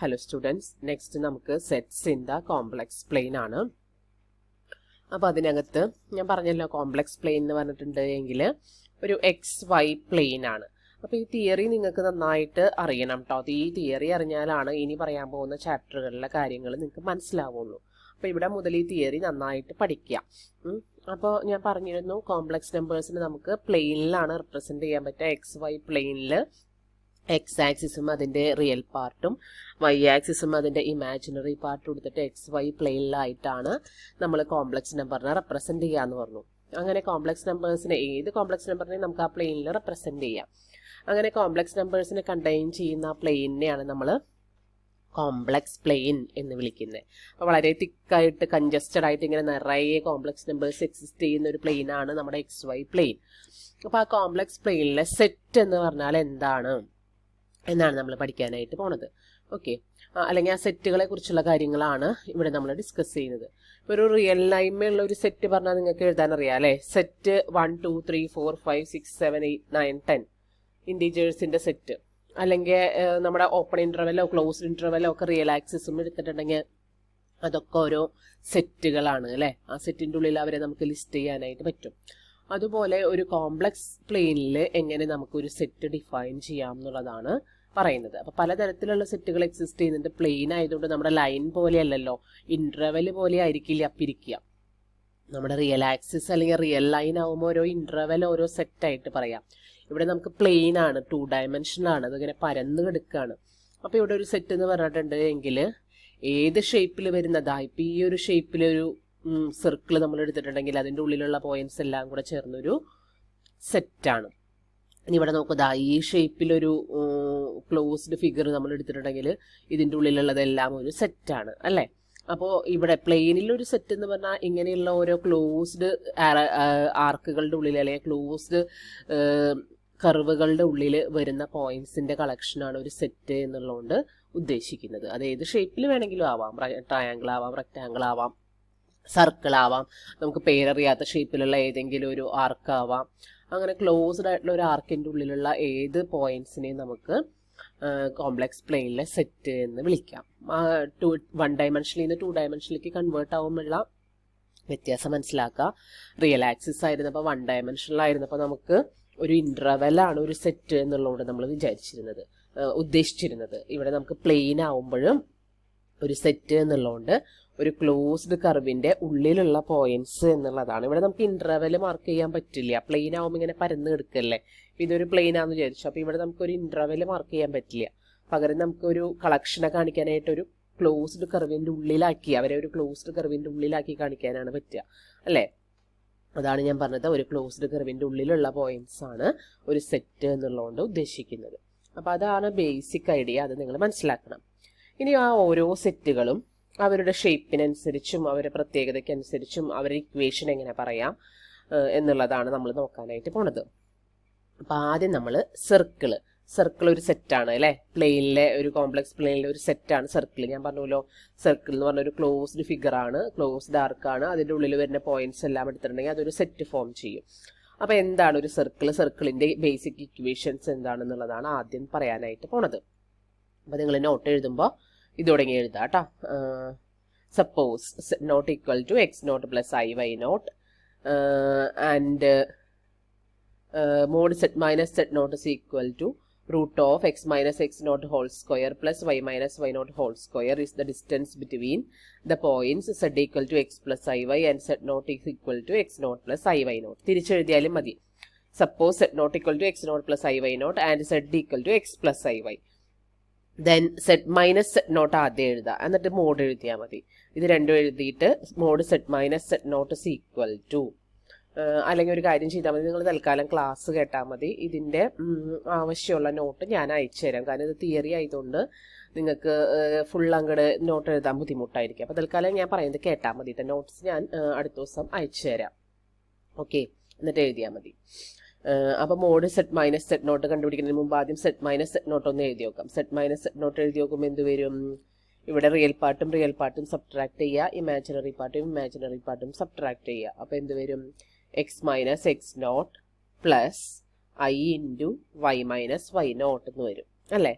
Hello students, next നമുക്ക് sets in the complex plane ആണ്. അപ്പോൾ അതിനകത്ത് ഞാൻ പറഞ്ഞല്ലോ കോംപ്ലക്സ് പ്ലെയിൻ എന്ന് പറഞ്ഞിട്ടുണ്ട് എങ്കിൽ ഒരു XY പ്ലെയിൻ ആണ്. അപ്പോൾ ഈ തിയറി നിങ്ങൾക്ക് നന്നായിട്ട് അറിയണം കേട്ടോ. ഈ തിയറി അറിഞ്ഞാലാണ് ഇനി പറയാൻ പോകുന്ന ചാപ്റ്ററുകളിലെ കാര്യങ്ങൾ നിങ്ങൾക്ക് മനസ്സിലാവുള്ളൂ. അപ്പോൾ ഇവിടെ മുതൽ ഈ തിയറി നന്നായിട്ട് പഠിക്കുക. അപ്പോൾ ഞാൻ പറഞ്ഞിരുന്നു കോംപ്ലക്സ് നമ്പേഴ്സിന് നമുക്ക് പ്ലെയിനിലാണ് റെപ്രസെൻറ്റ് ചെയ്യാൻ പറ്റുക. XY പ്ലെയിനിൽ എക്സ് ആക്സിസും അതിൻ്റെ റിയൽ പാർട്ടും വൈ ആക്സിസും അതിൻ്റെ ഇമാജിനറി പാർട്ടും എടുത്തിട്ട് XY പ്ലെയിനിലായിട്ടാണ് നമ്മൾ കോംപ്ലക്സ് നമ്പറിനെ റെപ്രസെൻറ്റ് ചെയ്യാമെന്ന് പറഞ്ഞു. അങ്ങനെ കോംപ്ലക്സ് നമ്പേഴ്സിനെ ഏത് കോംപ്ലക്സ് നമ്പറിനെ നമുക്ക് ആ പ്ലെയിനിൽ റെപ്രസെൻറ്റ് ചെയ്യാം. അങ്ങനെ കോംപ്ലക്സ് നമ്പേഴ്സിനെ കണ്ടെയ്ൻ ചെയ്യുന്ന ആ പ്ലെയിനിനെയാണ് നമ്മൾ കോംപ്ലക്സ് പ്ലെയിൻ എന്ന് വിളിക്കുന്നത്. അപ്പോൾ വളരെ തിക്കായിട്ട് കൺജസ്റ്റഡ് ആയിട്ട് ഇങ്ങനെ നിറയെ കോംപ്ലക്സ് നമ്പേഴ്സ് എക്സിസ്റ്റ് ചെയ്യുന്ന ഒരു പ്ലെയിനാണ് നമ്മുടെ XY പ്ലെയിൻ. അപ്പോൾ ആ കോംപ്ലക്സ് പ്ലെയിനിലെ സെറ്റ് എന്ന് പറഞ്ഞാൽ എന്താണ് എന്നാണ് നമ്മൾ പഠിക്കാനായിട്ട് പോണത്. ഓക്കെ, അല്ലെങ്കിൽ ആ സെറ്റുകളെ കുറിച്ചുള്ള കാര്യങ്ങളാണ് ഇവിടെ നമ്മൾ ഡിസ്കസ് ചെയ്യുന്നത്. ഒരു റിയൽ ലൈമുള്ള ഒരു സെറ്റ് പറഞ്ഞാൽ നിങ്ങൾക്ക് എഴുതാൻ അറിയാം അല്ലേ. സെറ്റ് 1 2 3 4 5 6 7 8 9 10 ഇൻറ്റീജേഴ്സിൻ്റെ സെറ്റ്, അല്ലെങ്കിൽ നമ്മുടെ ഓപ്പൺ ഇൻ്റർവെല്ലോ ക്ലോസ്ഡ് ഇൻ്റർവെല്ലോ ഒക്കെ റിയൽ ആക്സിസും എടുത്തിട്ടുണ്ടെങ്കിൽ അതൊക്കെ ഓരോ സെറ്റുകളാണ് അല്ലേ. ആ സെറ്റിൻ്റെ ഉള്ളിൽ അവരെ നമുക്ക് ലിസ്റ്റ് ചെയ്യാനായിട്ട് പറ്റും. അതുപോലെ ഒരു കോംപ്ലക്സ് പ്ലെയിനിൽ എങ്ങനെ നമുക്കൊരു സെറ്റ് ഡിഫൈൻ ചെയ്യാം എന്നുള്ളതാണ് പറയുന്നത്. അപ്പോൾ പലതരത്തിലുള്ള സെറ്റുകൾ എക്സിസ്റ്റ് ചെയ്യുന്നുണ്ട്. പ്ലെയിൻ ആയതുകൊണ്ട് നമ്മുടെ ലൈൻ പോലെയല്ലല്ലോ, ഇൻ്റർവെൽ പോലെ ആയിരിക്കില്ല പിരിക്കുക. നമ്മുടെ റിയൽ ആക്സിസ് അല്ലെങ്കിൽ റിയൽ ലൈൻ ആകുമ്പോൾ ഓരോ ഇൻ്റർവെൽ ഓരോ സെറ്റായിട്ട് പറയാം. ഇവിടെ നമുക്ക് പ്ലെയിൻ ആണ്, 2 ഡയമെൻഷനാണ്, അതിങ്ങനെ പരന്ന് കിടക്കുകയാണ്. അപ്പോൾ ഇവിടെ ഒരു സെറ്റ് എന്ന് പറഞ്ഞിട്ടുണ്ട് എങ്കിൽ ഏത് ഷേപ്പിൽ വരുന്നതാ. ഇപ്പോൾ ഈ ഒരു ഷേപ്പിലൊരു സർക്കിൾ നമ്മൾ എടുത്തിട്ടുണ്ടെങ്കിൽ അതിൻ്റെ ഉള്ളിലുള്ള പോയിന്റ്സ് എല്ലാം കൂടെ ചേർന്നൊരു സെറ്റാണ്. ഇനി ഇവിടെ നോക്കുക, ഈ ഷേപ്പിലൊരു ക്ലോസ്ഡ് ഫിഗർ നമ്മൾ എടുത്തിട്ടുണ്ടെങ്കിൽ ഇതിൻ്റെ ഉള്ളിലുള്ളതെല്ലാം ഒരു സെറ്റാണ് അല്ലേ. അപ്പോൾ ഇവിടെ പ്ലെയിനിലൊരു സെറ്റ് എന്ന് പറഞ്ഞാൽ ഇങ്ങനെയുള്ള ഓരോ ക്ലോസ്ഡ് ആർക്കുകളുടെ ഉള്ളിൽ അല്ലെങ്കിൽ ക്ലോസ്ഡ് കർവുകളുടെ ഉള്ളിൽ വരുന്ന പോയിന്റ്സിൻ്റെ കളക്ഷനാണ് ഒരു സെറ്റ് എന്നുള്ളതുകൊണ്ട് ഉദ്ദേശിക്കുന്നത്. അത് ഏത് ഷേപ്പിൽ വേണമെങ്കിലും ആവാം, ട്രയാങ്കിൾ ആവാം, റെക്റ്റാങ്കിൾ ആവാം, സർക്കിൾ ആവാം, നമുക്ക് പേരറിയാത്ത ഷേപ്പിലുള്ള ഏതെങ്കിലും ഒരു ആർക്കാവാം. അങ്ങനെ ക്ലോസ്ഡ് ആയിട്ടുള്ള ഒരു ആർക്കിൻ്റെ ഉള്ളിലുള്ള ഏത് പോയിന്റ്സിനെയും നമുക്ക് കോംപ്ലക്സ് പ്ലെയിനിലെ സെറ്റ് എന്ന് വിളിക്കാം. 1 ഡയമെൻഷനിൽ നിന്ന് 2 ഡയമെൻഷനിലേക്ക് കൺവേർട്ട് ആകുമ്പോഴുള്ള വ്യത്യാസം മനസ്സിലാക്കുക. റിയൽ ആക്സിസ് ആയിരുന്നപ്പോൾ 1 ഡയമെൻഷനിലായിരുന്നപ്പോൾ നമുക്ക് ഒരു ഇൻ്റർവെലാണ് ഒരു സെറ്റ് എന്നുള്ളതുകൊണ്ട് നമ്മൾ ഉദ്ദേശിച്ചിരുന്നത്. ഇവിടെ നമുക്ക് പ്ലെയിൻ ആവുമ്പോഴും ഒരു സെറ്റ് എന്നുള്ളതുകൊണ്ട് ഒരു ക്ലോസ്ഡ് കർവിൻ്റെ ഉള്ളിലുള്ള പോയിന്റ്സ് എന്നുള്ളതാണ്. ഇവിടെ നമുക്ക് ഇൻ്റർവെൽ മാർക്ക് ചെയ്യാൻ പറ്റില്ല, പ്ലെയിൻ ആവുമ്പോൾ ഇങ്ങനെ പരന്ന് കിടക്കല്ലേ. ഇതൊരു പ്ലെയിൻ ആണെന്ന് വിചാരിച്ചു, അപ്പോൾ ഇവിടെ നമുക്കൊരു ഇൻ്റർവെൽ മാർക്ക് ചെയ്യാൻ പറ്റില്ല. പകരം നമുക്കൊരു കളക്ഷനെ കാണിക്കാനായിട്ടൊരു ക്ലോസ്ഡ് കർവിൻ്റെ ഉള്ളിലാക്കി, അവരെ ഒരു ക്ലോസ്ഡ് കർവിൻ്റെ ഉള്ളിലാക്കി കാണിക്കാനാണ് പറ്റുക അല്ലേ. അതാണ് ഞാൻ പറഞ്ഞത്, ഒരു ക്ലോസ്ഡ് കർവിൻ്റെ ഉള്ളിലുള്ള പോയിന്റ്സ് ആണ് ഒരു സെറ്റ് എന്നുള്ളതുകൊണ്ട് ഉദ്ദേശിക്കുന്നത്. അപ്പോൾ അതാണ് ബേസിക് ഐഡിയ, അത് നിങ്ങൾ മനസ്സിലാക്കണം. ഇനി ആ ഓരോ സെറ്റുകളും അവരുടെ ഷേപ്പിനനുസരിച്ചും അവരുടെ പ്രത്യേകതയ്ക്കനുസരിച്ചും അവരുടെ ഇക്വേഷൻ എങ്ങനെ പറയാം എന്നുള്ളതാണ് നമ്മൾ നോക്കാനായിട്ട് പോണത്. അപ്പോൾ ആദ്യം നമ്മൾ സർക്കിൾ ഒരു സെറ്റാണ് അല്ലേ. പ്ലെയിനിലെ ഒരു കോംപ്ലക്സ് പ്ലെയിനിലെ ഒരു സെറ്റാണ് സർക്കിൾ. ഞാൻ പറഞ്ഞല്ലോ, സർക്കിൾ എന്ന് പറഞ്ഞൊരു ക്ലോസ്ഡ് ഫിഗറാണ്, ക്ലോസ്ഡ് ആർക്കാണ്. അതിൻ്റെ ഉള്ളിൽ വരുന്ന പോയിന്റ്സ് എല്ലാം എടുത്തിട്ടുണ്ടെങ്കിൽ അതൊരു സെറ്റ് ഫോം ചെയ്യും. അപ്പോൾ എന്താണ് ഒരു സർക്കിളിൻ്റെ ബേസിക് ഇക്വേഷൻസ് എന്താണെന്നുള്ളതാണ് ആദ്യം പറയാനായിട്ട് പോണത്. അപ്പോൾ നിങ്ങൾ നോട്ട് എഴുതുമ്പോൾ ഇത് തുടങ്ങി എഴുതാം കേട്ടോ. Suppose naught equal to x0 plus iy0 and mod z minus z0 is equal to root of x minus x0 whole square plus y minus y0 whole square is the distance between the points z equal to x plus iy and z0 is equal to x0 plus iy0. തിരിച്ചെഴുതിയാലും മതി. Suppose z0 equal to x0 plus iy0 and z equal to x plus iy. Then zed minus set naught ആദ്യം എഴുതുക, എന്നിട്ട് mod എഴുതിയാൽ മതി. ഇത് രണ്ടും എഴുതിയിട്ട് mod set minus set naught is equal to, അല്ലെങ്കിൽ ഒരു കാര്യം ചെയ്താൽ മതി, നിങ്ങൾ തൽക്കാലം ക്ലാസ് കേട്ടാൽ മതി. ഇതിൻ്റെ ആവശ്യമുള്ള നോട്ട് ഞാൻ അയച്ചു തരാം, കാരണം ഇത് തിയറി ആയതുകൊണ്ട് നിങ്ങൾക്ക് ഫുൾ അങ്ങോട്ട് നോട്ട് എഴുതാൻ ബുദ്ധിമുട്ടായിരിക്കും. അപ്പോൾ തൽക്കാലം ഞാൻ പറയുന്നത് കേട്ടാൽ മതി. നോട്ട്സ് ഞാൻ അടുത്ത ദിവസം അയച്ചു തരാം. ഓക്കെ, എന്നിട്ട് എഴുതിയാൽ മതി. അപ്പോൾ mod set minus set not കണ്ടുപിടിക്കുന്നതിന് മുമ്പ് ആദ്യം സെറ്റ് മൈനസ് സെറ്റ് നോട്ട് ഒന്ന് എഴുതി നോക്കാം. സെറ്റ് മൈനസ് സെറ്റ് നോട്ട് എഴുതി നോക്കുമ്പോൾ എന്ത് വരും? ഇവിടെ റിയൽ പാർട്ടും സബ്ട്രാക്ട് ചെയ്യുക, ഇമാജിനറി പാർട്ടും സബ്ട്രാക്ട് ചെയ്യുക. അപ്പോൾ എന്ത് വരും? X minus X not plus i into Y minus Y not എന്ന് വരും അല്ലേ.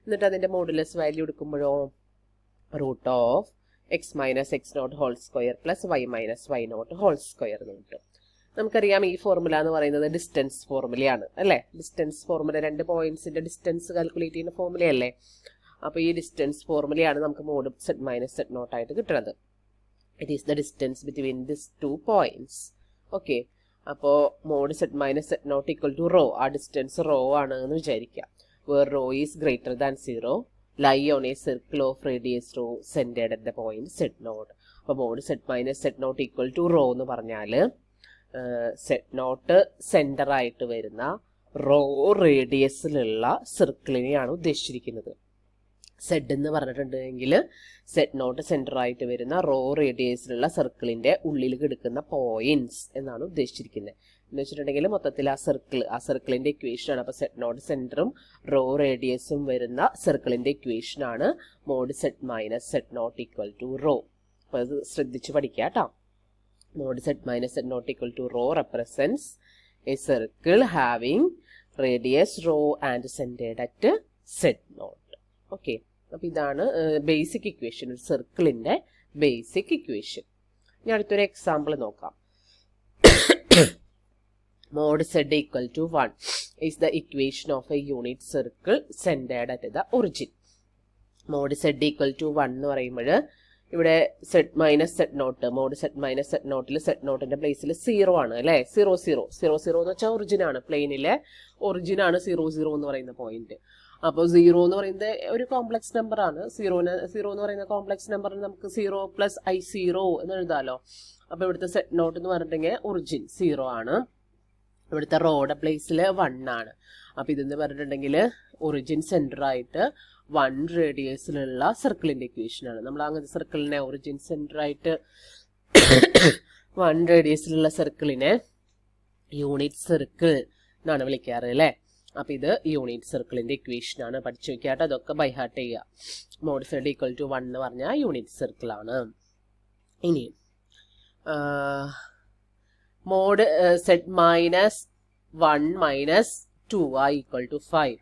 എന്നിട്ട് അതിൻ്റെ മോഡുലസ് വാല്യൂ എടുക്കുമ്പോഴോ root of X minus X not whole square plus Y minus Y not whole square എന്ന് കിട്ടും. നമുക്കറിയാം ഈ ഫോർമുല എന്ന് പറയുന്നത് ഡിസ്റ്റൻസ് ഫോർമുലയാണ് അല്ലേ. ഡിസ്റ്റൻസ് ഫോർമുല 2 പോയിന്റ്സിന്റെ ഡിസ്റ്റൻസ് കാൽക്കുലേറ്റ് ചെയ്യുന്ന ഫോർമുലയല്ലേ. അപ്പോൾ ഈ ഡിസ്റ്റൻസ് ഫോർമുലയാണ് നമുക്ക് mod Z minus Z not ആയിട്ട് കിട്ടുന്നത്. It is the distance between this 2 points. Okay, അപ്പോൾ mod Z minus Z not equal to rho, ആ ഡിസ്റ്റൻസ് റോ ആണ് എന്ന് വിചാരിക്കാം. Where rho is greater than 0, lie on a circle of radius rho centred at the point Z not. അപ്പോൾ mod Z minus Z not equal to rho എന്ന് പറഞ്ഞാൽ Z naught centre ആയിട്ട് വരുന്ന raw റേഡിയസിലുള്ള സർക്കിളിനെയാണ് ഉദ്ദേശിച്ചിരിക്കുന്നത്. Z എന്ന് പറഞ്ഞിട്ടുണ്ടെങ്കിൽ Z naught centre ആയിട്ട് വരുന്ന റോ റേഡിയസിലുള്ള സർക്കിളിൻ്റെ ഉള്ളിൽ കിടക്കുന്ന പോയിന്റ്സ് എന്നാണ് ഉദ്ദേശിച്ചിരിക്കുന്നത്. എന്ന് വെച്ചിട്ടുണ്ടെങ്കിൽ മൊത്തത്തിൽ ആ സർക്കിളിൻ്റെ ഇക്വേഷനാണ്. അപ്പോൾ സെഡ് നോട്ട് സെൻറ്ററും റോ റേഡിയസും വരുന്ന സർക്കിളിൻ്റെ ഇക്വേഷനാണ് mod Z minus Z not equal to rho. അപ്പോൾ അത് ശ്രദ്ധിച്ച് പഠിക്കുക കേട്ടോ. Mod z minus z not equal to rho represents a circle having radius rho and centered at z naught. Okay, അപ്പോൾ ഇതാണ് ബേസിക് ഇക്വേഷൻ, ഒരു സർക്കിളിൻ്റെ ബേസിക് ഇക്വേഷൻ. ഇനി അടുത്തൊരു എക്സാമ്പിൾ നോക്കാം. Mod z equal to 1 is the equation of a unit circle centered at the origin. Mod z equal to 1 എന്ന് പറയുമ്പോൾ ഇവിടെ zed minus Z naught, mod Z minus zed നോട്ടിൽ zed നോട്ടിന്റെ പ്ലേസിൽ 0 ആണ് അല്ലേ. 0 0 0 0 എന്ന് വെച്ചാൽ ഒറിജിനാണ്, പ്ലെയിനിലെ ഒറിജിനാണ് 0 0 എന്ന് പറയുന്ന പോയിന്റ്. അപ്പോൾ 0 എന്ന് പറയുന്നത് ഒരു കോംപ്ലക്സ് നമ്പർ ആണ്. 0 എന്ന് പറയുന്ന കോംപ്ലക്സ് നമ്പറിന് നമുക്ക് 0 പ്ലസ് I0 എന്ന് എഴുതാമല്ലോ. അപ്പോൾ ഇവിടുത്തെ സെഡ് നോട്ട് എന്ന് പറഞ്ഞിട്ടുണ്ടെങ്കിൽ ഒറിജിൻ 0 ആണ്, ഇവിടുത്തെ റോയുടെ പ്ലേസിൽ 1 ആണ്. അപ്പോൾ ഇതെന്ന് പറഞ്ഞിട്ടുണ്ടെങ്കിൽ ഒറിജിൻ സെൻറ്റർ ആയിട്ട് 1 റേഡിയസിലുള്ള സർക്കിളിൻ്റെ ഇക്വേഷനാണ്. നമ്മൾ അങ്ങനത്തെ സർക്കിളിനെ ഒറിജിൻ സെൻറ്റർ ആയിട്ട് 1 റേഡിയസിലുള്ള സർക്കിളിനെ യൂണിറ്റ് സർക്കിൾ എന്നാണ് വിളിക്കാറ് അല്ലേ. അപ്പോൾ ഇത് യൂണിറ്റ് സർക്കിളിൻ്റെ ഇക്വേഷനാണ്. പഠിച്ചു വയ്ക്കാട്ട് അതൊക്കെ ബൈ ഹാർട്ട് ചെയ്യുക. മോഡ് സെഡ് ഈക്വൽ ടു 1 എന്ന് പറഞ്ഞാൽ യൂണിറ്റ് സർക്കിളാണ്. ഇനി mod Z minus 1 minus 2y equal to 5.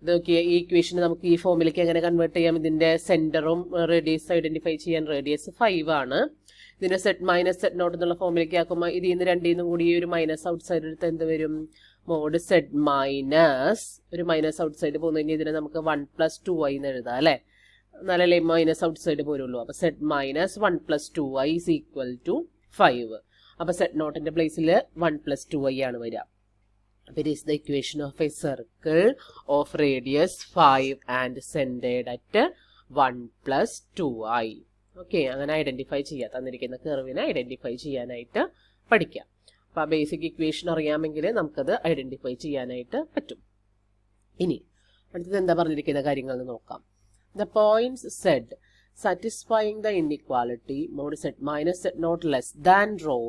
ഇതൊക്കെ ഈ ഇക്വേഷൻ നമുക്ക് ഈ ഫോമിലേക്ക് എങ്ങനെ കൺവേർട്ട് ചെയ്യാം? ഇതിന്റെ സെന്ററും റേഡിയസ് ഐഡന്റിഫൈ ചെയ്യാൻ റേഡിയസ് 5 ആണ്. ഇതിന്റെ സെഡ് മൈനസ് സെഡ് നോട്ട് എന്നുള്ള ഫോമിലേക്ക് ആക്കുമ്പോൾ ഇതിൽ നിന്ന് രണ്ടിന്നും കൂടി ഒരു മൈനസ് ഔട്ട് സൈഡ് എടുത്ത് എന്ത് വരും? മോഡ് സെഡ് മൈനസ് ഒരു മൈനസ് ഔട്ട് സൈഡ് പോകുന്ന കഴിഞ്ഞാൽ ഇതിനെ നമുക്ക് 1 പ്ലസ് 2y എന്ന് എഴുതാം അല്ലേ. എന്നാലല്ലേ മൈനസ് ഔട്ട് സൈഡ് പോരുള്ളൂ. അപ്പൊ Z minus 1 plus 2y is equal to 5. അപ്പൊ സെഡ് നോട്ടിന്റെ പ്ലേസിൽ 1 പ്ലസ് 2y ആണ് വരിക. It is the equation of a circle of radius 5 and centered at 1 plus 2i. Okay, അങ്ങനെ ഐഡന്റിഫൈ ചെയ്യാം. തന്നിരിക്കുന്ന കർവിനെ ഐഡന്റിഫൈ ചെയ്യാനായിട്ട് പഠിക്കാം. അപ്പോൾ ആ ബേസിക് ഇക്വേഷൻ അറിയാമെങ്കിൽ നമുക്കത് ഐഡന്റിഫൈ ചെയ്യാനായിട്ട് പറ്റും. ഇനി അടുത്തത് എന്താ പറഞ്ഞിരിക്കുന്ന കാര്യങ്ങൾ നോക്കാം. The points Z satisfying the inequality mod Z minus Z not less than rho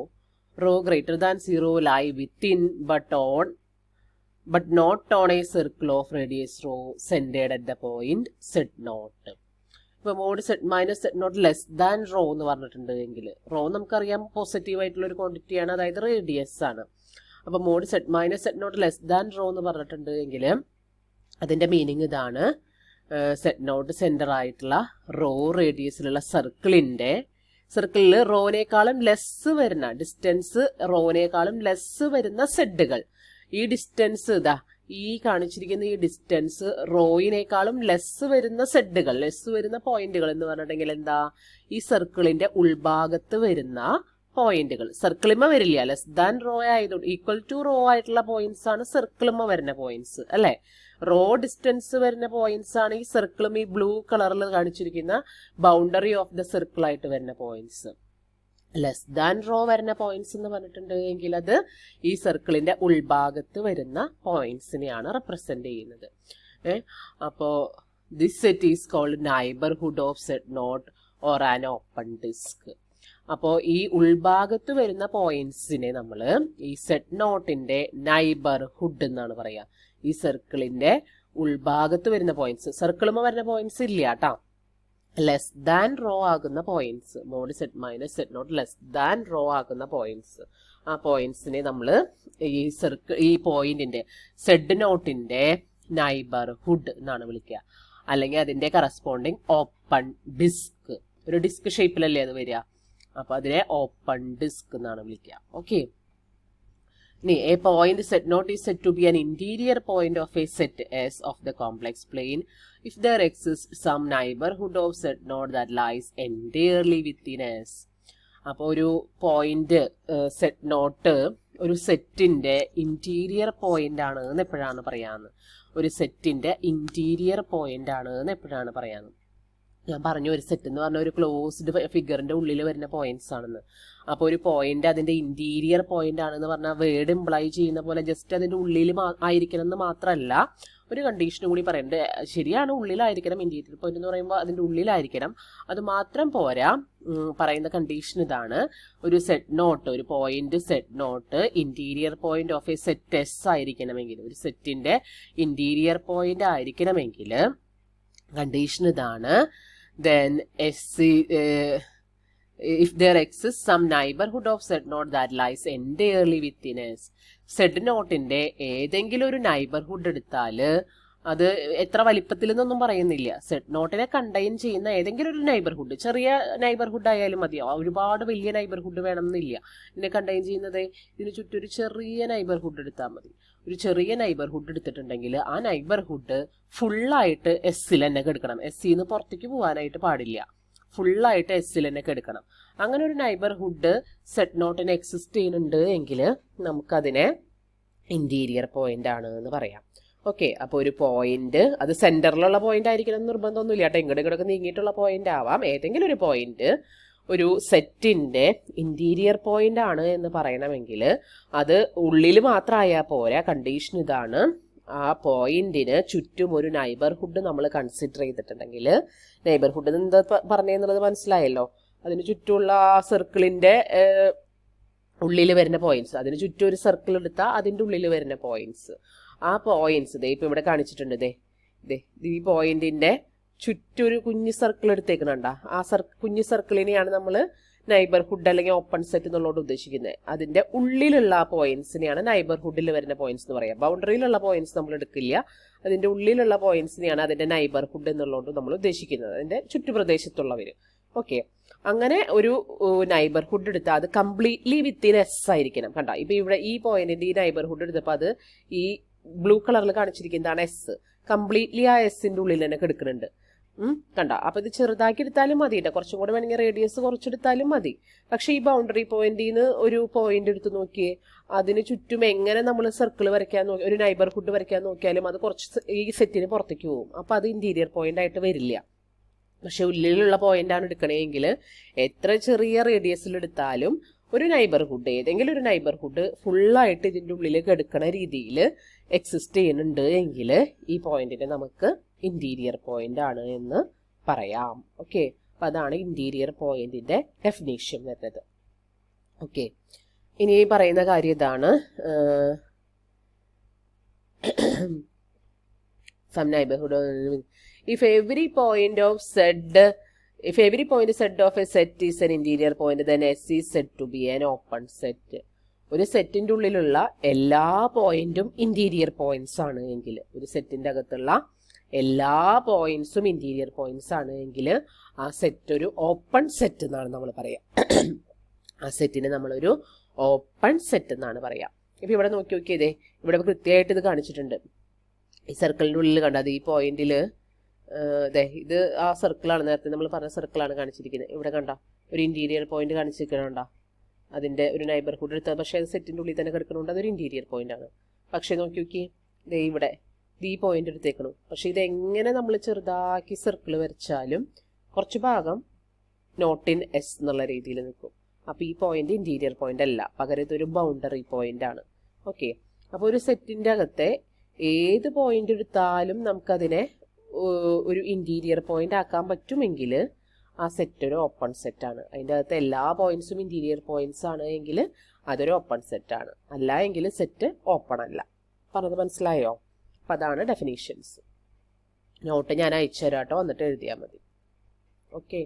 greater than 0 lie within but not on a circle of radius rho centered at the point z naught. ഇപ്പോൾ mod Z minus Z naught less than rho എന്ന് പറഞ്ഞിട്ടുണ്ടെങ്കിൽ raw നമുക്കറിയാം positive ആയിട്ടുള്ള ഒരു ക്വാണ്ടിറ്റിയാണ്, അതായത് radius ആണ്. അപ്പോൾ mod Z minus Z naught less than rho എന്ന് പറഞ്ഞിട്ടുണ്ടെങ്കിൽ അതിൻ്റെ മീനിങ് ഇതാണ്. സെഡ് നോട്ട് സെൻറ്റർ ആയിട്ടുള്ള റോ റേഡിയസിലുള്ള സർക്കിളിൽ റോനേക്കാളും ലെസ് വരുന്ന ഡിസ്റ്റൻസ്, റോനേക്കാളും ലെസ് വരുന്ന സെഡുകൾ, ഈ ഡിസ്റ്റൻസ് ഇതാ ഈ കാണിച്ചിരിക്കുന്ന ഈ ഡിസ്റ്റൻസ് റോയിനേക്കാളും ലെസ് വരുന്ന സെഡുകൾ, ലെസ് വരുന്ന പോയിന്റുകൾ എന്ന് പറഞ്ഞിട്ടുണ്ടെങ്കിൽ എന്താ? ഈ സർക്കിളിന്റെ ഉൾഭാഗത്ത് വരുന്ന പോയിന്റുകൾ. സർക്കിളിമ വരില്ല, ലെസ് ദാൻ റോ ആയതുകൊണ്ട് ഈക്വൽ ടു റോ ആയിട്ടുള്ള പോയിന്റ്സ് ആണ് സർക്കിളിമ വരുന്ന പോയിന്റ്സ് അല്ലെ. റോ ഡിസ്റ്റൻസ് വരുന്ന പോയിന്റ്സ് ആണ് ഈ സർക്കിളും ഈ ബ്ലൂ കളറിൽ കാണിച്ചിരിക്കുന്ന ബൗണ്ടറി ഓഫ് ദ സർക്കിൾ ആയിട്ട് വരുന്ന പോയിന്റ്സ്. ലെസ് ദാൻ റോ വരുന്ന പോയിന്റ്സ് എന്ന് പറഞ്ഞിട്ടുണ്ടെങ്കിൽ അത് ഈ സർക്കിളിന്റെ ഉൾഭാഗത്ത് വരുന്ന പോയിന്റ്സിനെയാണ് റെപ്രസെന്റ് ചെയ്യുന്നത്. അപ്പോൾ this set is called neighbourhood of zed naught or an open disc. അപ്പോൾ ഈ ഉൾഭാഗത്ത് വരുന്ന പോയിന്റ്സിനെ നമ്മൾ ഈ സെഡ് നോട്ടിന്റെ നൈബർഹുഡ് എന്നാണ് പറയുക. ഈ സർക്കിളിന്റെ ഉൾഭാഗത്ത് വരുന്ന പോയിന്റ്സ്, സർക്കിളുമ വരുന്ന പോയിന്റ്സ് ഇല്ല കേട്ടോ, ലെസ് ദാൻ റോ ആകുന്ന points, mod Z minus Z naught less than rho ആകുന്ന പോയിന്റ്സ്, ആ പോയിന്റ്സിനെ നമ്മൾ ഈ പോയിന്റിന്റെ സെഡ് നോട്ടിന്റെ നൈബർഹുഡ് എന്നാണ് വിളിക്കുക. അല്ലെങ്കിൽ അതിന്റെ കറസ്പോണ്ടിങ് ഓപ്പൺ ഡിസ്ക്. ഒരു ഡിസ്ക് ഷേപ്പിലല്ലേ അത് വരിക, അപ്പൊ അതിനെ ഓപ്പൺ ഡിസ്ക് എന്നാണ് വിളിക്കുക. Okay, a point Z naught is said to be an interior point of a set S of the complex plane if there exists some neighborhood of Z naught that lies entirely within S. അപ്പോൾ ഒരു point Z not ഒരു സെറ്റിന്റെ interior point ആണ് എന്ന് എപ്പോഴാണ് പറയാന്ന്? ഒരു സെറ്റിന്റെ ഇന്റീരിയർ പോയിന്റ് ആണ് എന്ന് എപ്പോഴാണ് പറയാന്ന്? ഞാൻ പറഞ്ഞു ഒരു സെറ്റ് എന്ന് പറഞ്ഞ ഒരു ക്ലോസ്ഡ് ഫിഗറിന്റെ ഉള്ളിൽ വരുന്ന പോയിന്റ്സ് ആണെന്ന്. അപ്പോൾ ഒരു പോയിന്റ് അതിന്റെ ഇന്റീരിയർ പോയിന്റ് ആണെന്ന് പറഞ്ഞാൽ വേർഡ് ഇംപ്ലൈ ചെയ്യുന്ന പോലെ ജസ്റ്റ് അതിന്റെ ഉള്ളിൽ ആയിരിക്കണം എന്ന് മാത്രമല്ല, ഒരു കണ്ടീഷനും കൂടി പറയണ്ടേ. ശരിയാണ്, ഉള്ളിലായിരിക്കണം. ഇന്റീരിയർ പോയിന്റ് എന്ന് പറയുമ്പോൾ അതിന്റെ ഉള്ളിലായിരിക്കണം. അത് മാത്രം പോരാ, പറയുന്ന കണ്ടീഷൻ ഇതാണ്: ഒരു സെറ്റ് നോട്ട്, ഒരു point set not interior point of a set S ആയിരിക്കണമെങ്കിൽ, ഒരു സെറ്റിന്റെ ഇന്റീരിയർ പോയിന്റ് ആയിരിക്കണമെങ്കിൽ കണ്ടീഷൻ ഇതാണ്: then if there exists some neighborhood of Z naught that lies entirely within S. Z നോട്ടിന്റെ ഏതെങ്കിലും ഒരു നൈബർഹുഡ് എടുത്താൽ, അത് എത്ര വലിപ്പത്തിൽ എന്നൊന്നും പറയുന്നില്ല, സെറ്റ് നോട്ടിനെ കണ്ടെയ്ൻ ചെയ്യുന്ന ഏതെങ്കിലും ഒരു നൈബർഹുഡ്, ചെറിയ നൈബർഹുഡ് ആയാലും മതിയാവും, ഒരുപാട് വലിയ നൈബർഹുഡ് വേണമെന്നില്ല. ഇതിനെ കണ്ടെയ്ൻ ചെയ്യുന്നത് ഇതിന് ചുറ്റും ഒരു ചെറിയ നൈബർഹുഡ് എടുത്താൽ മതി. ഒരു ചെറിയ നൈബർഹുഡ് എടുത്തിട്ടുണ്ടെങ്കിൽ ആ നൈബർഹുഡ് ഫുള്ളായിട്ട് എസ്സിൽ തന്നെ കെടുക്കണം. എസ്സിന്ന് പുറത്തേക്ക് പോകാനായിട്ട് പാടില്ല, ഫുള്ളായിട്ട് എസ്സിൽ തന്നെ കെടുക്കണം. അങ്ങനെ ഒരു നൈബർഹുഡ് സെറ്റ് നോട്ടിന് എക്സിസ്റ്റ് ചെയ്യുന്നുണ്ട് എങ്കിൽ നമുക്കതിനെ ഇന്റീരിയർ പോയിന്റ് ആണ് എന്ന് പറയാം. ഓക്കെ, അപ്പോൾ ഒരു പോയിന്റ് അത് സെന്ററിലുള്ള പോയിന്റ് ആയിരിക്കണം എന്ന് നിർബന്ധമൊന്നുമില്ല കേട്ടോ. ഇങ്ങോട്ടൊക്കെ നീങ്ങിയിട്ടുള്ള പോയിന്റ് ആവാം. ഏതെങ്കിലും ഒരു പോയിന്റ് ഒരു സെറ്റിന്റെ ഇന്റീരിയർ പോയിന്റ് ആണ് എന്ന് പറയണമെങ്കിൽ അത് ഉള്ളിൽ മാത്രമായാൽ പോരാ. കണ്ടീഷൻ ഇതാണ്: ആ പോയിന്റിന് ചുറ്റും ഒരു നൈബർഹുഡ് നമ്മൾ കൺസിഡർ ചെയ്തിട്ടുണ്ടെങ്കിൽ, നൈബർഹുഡ് എന്താ പറഞ്ഞെന്നുള്ളത് മനസ്സിലായല്ലോ. അതിന് ചുറ്റുമുള്ള ആ സർക്കിളിന്റെ ഉള്ളിൽ വരുന്ന പോയിന്റ്സ്, അതിന് ചുറ്റും ഒരു സർക്കിൾ എടുത്താൽ അതിന്റെ ഉള്ളിൽ വരുന്ന പോയിന്റ്സ്, ആ പോയിന്റ്സ് ഇപ്പൊ ഇവിടെ കാണിച്ചിട്ടുണ്ട്. ഈ പോയിന്റിന്റെ ചുറ്റും ഒരു കുഞ്ഞു സർക്കിൾ എടുത്തേക്കണണ്ട. ആ കുഞ്ഞു സർക്കിളിനെയാണ് നമ്മൾ നൈബർഹുഡ് അല്ലെങ്കിൽ ഓപ്പൺ സെറ്റ് എന്നുള്ളതുകൊണ്ട് ഉദ്ദേശിക്കുന്നത്. അതിന്റെ ഉള്ളിലുള്ള ആ പോയിന്റ്സിനെയാണ് നൈബർഹുഡിൽ വരുന്ന പോയിന്റ്സ് എന്ന് പറയാം. ബൗണ്ടറിയിലുള്ള പോയിന്റ്സ് നമ്മൾ എടുക്കില്ല, അതിന്റെ ഉള്ളിലുള്ള പോയിന്റ്സിനെയാണ് അതിന്റെ നൈബർഹുഡ് എന്നുള്ളതുകൊണ്ട് നമ്മൾ ഉദ്ദേശിക്കുന്നത്, അതിന്റെ ചുറ്റുപ്രദേശത്തുള്ളവർ. ഓക്കെ, അങ്ങനെ ഒരു നൈബർഹുഡ് എടുത്താൽ അത് കംപ്ലീറ്റ്ലി വിത്തിൻ എസ് ആയിരിക്കണം. കണ്ട, ഇപ്പൊ ഇവിടെ ഈ പോയിന്റിന്റെ ഈ നൈബർഹുഡ് എടുത്തപ്പോൾ അത് ഈ ബ്ലൂ കളറിൽ കാണിച്ചിരിക്കുന്നതാണ് എസ്. കംപ്ലീറ്റ്ലി ആ എസിന്റെ ഉള്ളിൽ തന്നെ കിടക്കുന്നുണ്ട്. കണ്ട, അപ്പൊ ഇത് ചെറുതാക്കി എടുത്താലും മതി കേട്ടോ, കുറച്ചും കൂടെ വേണമെങ്കിൽ റേഡിയസ് കുറച്ചെടുത്താലും മതി. പക്ഷെ ഈ ബൗണ്ടറി പോയിന്റിൽ നിന്ന് ഒരു പോയിന്റ് എടുത്ത് നോക്കിയേ, അതിന് ചുറ്റും എങ്ങനെ നമ്മൾ സർക്കിൾ വരയ്ക്കാൻ നോക്കി, ഒരു നൈബർഹുഡ് വരയ്ക്കാൻ നോക്കിയാലും അത് കുറച്ച് ഈ സെറ്റിന് പുറത്തേക്ക് പോകും. അപ്പൊ അത് ഇന്റീരിയർ പോയിന്റ് ആയിട്ട് വരില്ല. പക്ഷെ ഉള്ളിലുള്ള പോയിന്റാണ് എടുക്കണമെങ്കിൽ എത്ര ചെറിയ റേഡിയസിൽ എടുത്താലും ഒരു നൈബർഹുഡ്, ഏതെങ്കിലും ഒരു നൈബർഹുഡ് ഫുള്ളായിട്ട് ഇതിൻ്റെ ഉള്ളിലേക്ക് എടുക്കണ രീതിയിൽ എക്സിസ്റ്റ് ചെയ്യുന്നുണ്ട് എങ്കിൽ ഈ പോയിന്റിനെ നമുക്ക് ഇന്റീരിയർ പോയിന്റ് ആണ് എന്ന് പറയാം. ഓക്കെ, അപ്പം അതാണ് ഇന്റീരിയർ പോയിന്റിന്റെ ഡെഫിനേഷൻ വരുന്നത്. ഓക്കെ, ഇനി പറയുന്ന കാര്യം ഇതാണ്: some neighborhood if every point Z of a set is an interior point, then S is said to be an open set. ഒരു സെറ്റിന്റെ ഉള്ളിലുള്ള എല്ലാ പോയിന്റും ഇന്റീരിയർ പോയിന്റ്സ് ആണ് എങ്കിൽ, ഒരു സെറ്റിന്റെ അകത്തുള്ള എല്ലാ പോയിന്റ്സും ഇന്റീരിയർ പോയിന്റ്സ് ആണ് എങ്കിൽ ആ സെറ്റ് ഒരു ഓപ്പൺ സെറ്റ് എന്നാണ് നമ്മൾ പറയാം. ആ സെറ്റിനെ നമ്മളൊരു ഓപ്പൺ സെറ്റ് എന്നാണ് പറയാം. ഇപ്പൊ ഇവിടെ നോക്കി നോക്കിയതേ, ഇവിടെ കൃത്യമായിട്ട് ഇത് കാണിച്ചിട്ടുണ്ട്. ഈ സർക്കിളിന്റെ ഉള്ളിൽ കണ്ടത് ഈ പോയിന്റില് ഇത് ആ സർക്കിളാണ്, നേരത്തെ നമ്മൾ പറഞ്ഞ സർക്കിളാണ് കാണിച്ചിരിക്കുന്നത്. ഇവിടെ കണ്ട ഒരു ഇന്റീരിയർ പോയിന്റ് കാണിച്ചിരിക്കണണ്ട, അതിന്റെ ഒരു നൈബർഹുഡ് എടുത്താൽ, പക്ഷേ അത് സെറ്റിന്റെ ഉള്ളിൽ തന്നെ കിടക്കണോണ്ട് അതൊരു ഇന്റീരിയർ പോയിന്റ് ആണ്. പക്ഷെ നോക്കി നോക്കി ഇവിടെ ഈ പോയിന്റ് എടുത്തേക്കണു, പക്ഷെ ഇതെങ്ങനെ നമ്മൾ ചെറുതാക്കി സർക്കിൾ വരച്ചാലും കുറച്ച് ഭാഗം നോട്ട് ഇൻ എസ് എന്നുള്ള രീതിയിൽ നിൽക്കും. അപ്പൊ ഈ പോയിന്റ് ഇന്റീരിയർ പോയിന്റ് അല്ല, പകരം ഇതൊരു ബൗണ്ടറി പോയിന്റ് ആണ്. ഓക്കെ, അപ്പൊ ഒരു സെറ്റിന്റെ അകത്തെ ഏത് പോയിന്റ് എടുത്താലും നമുക്കതിനെ ഒരു ഇന്റീരിയർ പോയിന്റ് ആക്കാൻ പറ്റുമെങ്കിൽ ആ സെറ്റ് ഒരു ഓപ്പൺ സെറ്റ് ആണ്. അതിൻ്റെ അകത്ത് എല്ലാ പോയിന്റ്സും ഇന്റീരിയർ പോയിന്റ്സ് ആണ് എങ്കിൽ അതൊരു ഓപ്പൺ സെറ്റ് ആണ്. അല്ല എങ്കിൽ സെറ്റ് ഓപ്പൺ അല്ല. പറഞ്ഞത് മനസ്സിലായോ? അപ്പം അതാണ് ഡെഫിനീഷൻസ്. നോട്ട് ഞാൻ അയച്ചു തരാം കേട്ടോ, എന്നിട്ട് എഴുതിയാൽ മതി. ഓക്കെ.